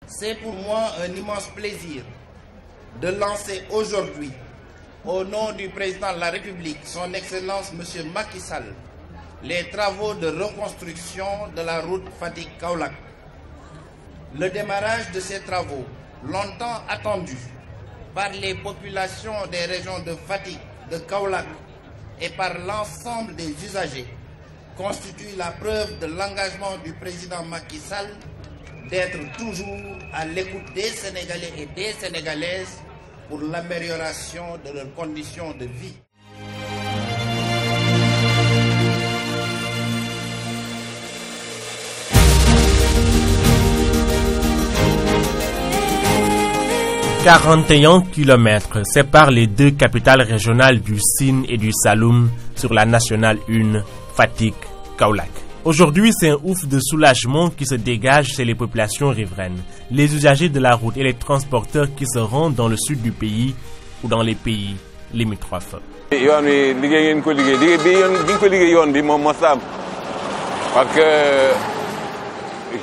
C'est pour moi un immense plaisir de lancer aujourd'hui, au nom du président de la République, son Excellence M. Macky Sall, les travaux de reconstruction de la route Fatick-Kaolack. Le démarrage de ces travaux, longtemps attendus par les populations des régions de Fatick, de Kaolack et par l'ensemble des usagers, constitue la preuve de l'engagement du président Macky Sall d'être toujours à l'écoute des Sénégalais et des Sénégalaises pour l'amélioration de leurs conditions de vie. « 41 km séparent les deux capitales régionales du Sine et du Saloum sur la nationale 1, Fatick-Kaolack. Aujourd'hui, c'est un ouf de soulagement qui se dégage chez les populations riveraines, les usagers de la route et les transporteurs qui se rendent dans le sud du pays ou dans les pays limitrophes. Parce que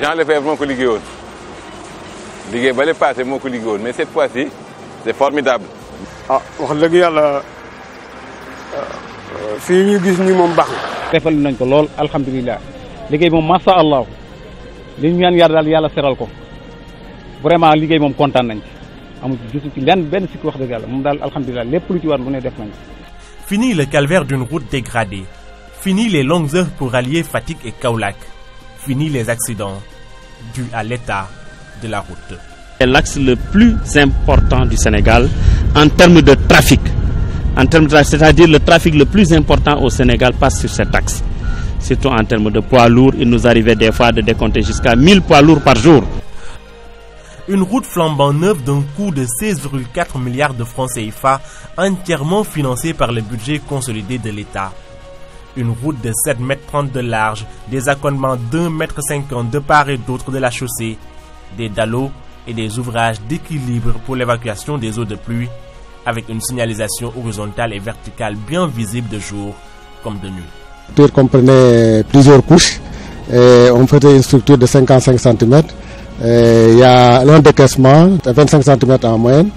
Jean Lefebvre m'a dit mais cette fois-ci, c'est formidable. defal nañ ko lool alhamdulilah liggéey moom masha Allah li ñu ñaan yàlla daal yàlla seral ko vraiment liggéey moom kontaan nañ ci amul gisu ci lenn benn sikki wax dëgg yàlla moom daal alhamdulilah lépp lu ci war lu ne def nañ. Fini le calvaire d'une route dégradée, fini les longues heures pour allier Fatick et Kaolack, fini les accidents dus à l'état de la route. C'est l'axe le plus important du Sénégal en termes de trafic. C'est-à-dire le trafic le plus important au Sénégal passe sur cet axe. Surtout en termes de poids lourds, il nous arrivait des fois de décompter jusqu'à 1000 poids lourds par jour. Une route flambant neuve d'un coût de 16,4 milliards de francs CFA, entièrement financée par le budget consolidé de l'État. Une route de 7,30 m de large, des accotements d'1,50 m de part et d'autre de la chaussée, des dallots et des ouvrages d'équilibre pour l'évacuation des eaux de pluie, avec une signalisation horizontale et verticale bien visible de jour comme de nuit. La structure comprenait plusieurs couches. Et on faisait une structure de 55 cm. Il y a un décaissement de 25 cm en moyenne.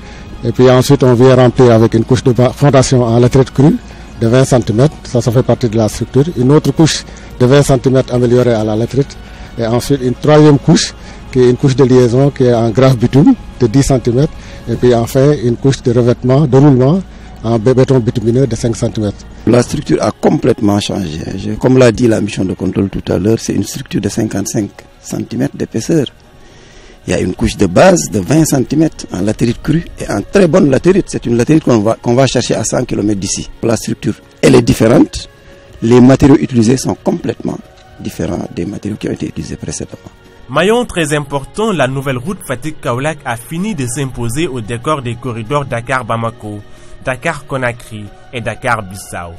Et puis ensuite, on vient remplir avec une couche de fondation en latérite crue de 20 cm. Ça fait partie de la structure. Une autre couche de 20 cm améliorée à la latérite. Et ensuite, une troisième couche qui est une couche de liaison qui est en grave bitume de 10 cm. Et puis enfin une couche de revêtement, de roulement en béton bitumineux de 5 cm. La structure a complètement changé. Comme l'a dit la mission de contrôle tout à l'heure, c'est une structure de 55 cm d'épaisseur. Il y a une couche de base de 20 cm en latérite crue et en très bonne latérite. C'est une latérite qu'on va chercher à 100 km d'ici. La structure, elle est différente. Les matériaux utilisés sont complètement différents des matériaux qui ont été utilisés précédemment. Maillon très important, la nouvelle route Fatick-Kaolack a fini de s'imposer au décor des corridors Dakar-Bamako, Dakar-Conakry et Dakar-Bissau.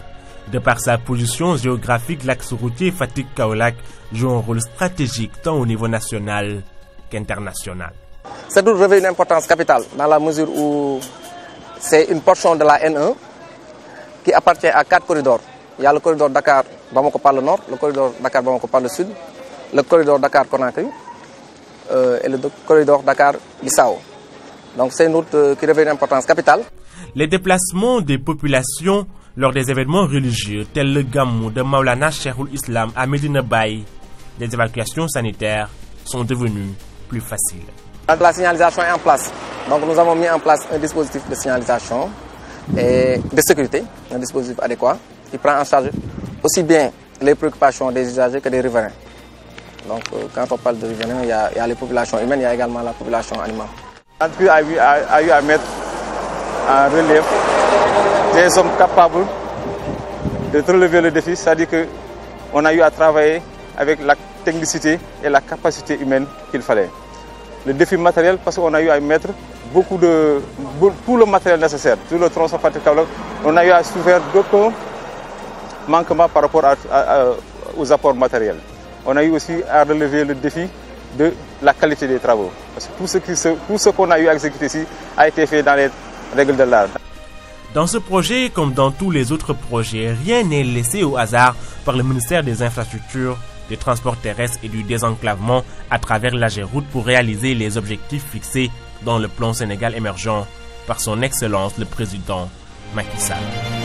De par sa position géographique, l'axe routier Fatick-Kaolack joue un rôle stratégique tant au niveau national qu'international. Cette route revêt une importance capitale dans la mesure où c'est une portion de la N1 qui appartient à 4 corridors. Il y a le corridor Dakar-Bamako par le nord, le corridor Dakar-Bamako par le sud, le corridor Dakar-Conakry et le corridor Dakar-Bissau. Donc c'est une route qui revêt une importance capitale. Les déplacements des populations lors des événements religieux tels le Gamou de Maulana Cheikhoul Islam à Medina Baye, des évacuations sanitaires sont devenues plus faciles. La signalisation est en place. Donc nous avons mis en place un dispositif de signalisation et de sécurité, un dispositif adéquat qui prend en charge aussi bien les préoccupations des usagers que des riverains. Donc quand on parle de riverains, il y a les populations humaines, il y a également la population animale. L'entreprise a eu à mettre en relief des hommes capables de relever le défi, c'est-à-dire qu'on a eu à travailler avec la technicité et la capacité humaine qu'il fallait. Le défi matériel, parce qu'on a eu à mettre tout le matériel nécessaire, tout le tronçon Fatick-Kaolack, on a eu à souffrir d'aucun manquement par rapport aux apports matériels. On a eu aussi à relever le défi de la qualité des travaux. Parce que tout ce qu'on a eu à exécuter ici a été fait dans les règles de l'art. Dans ce projet, comme dans tous les autres projets, rien n'est laissé au hasard par le ministère des Infrastructures des transports terrestres et du désenclavement à travers l'AGEROUTE pour réaliser les objectifs fixés dans le plan Sénégal émergent par son Excellence le Président Macky Sall.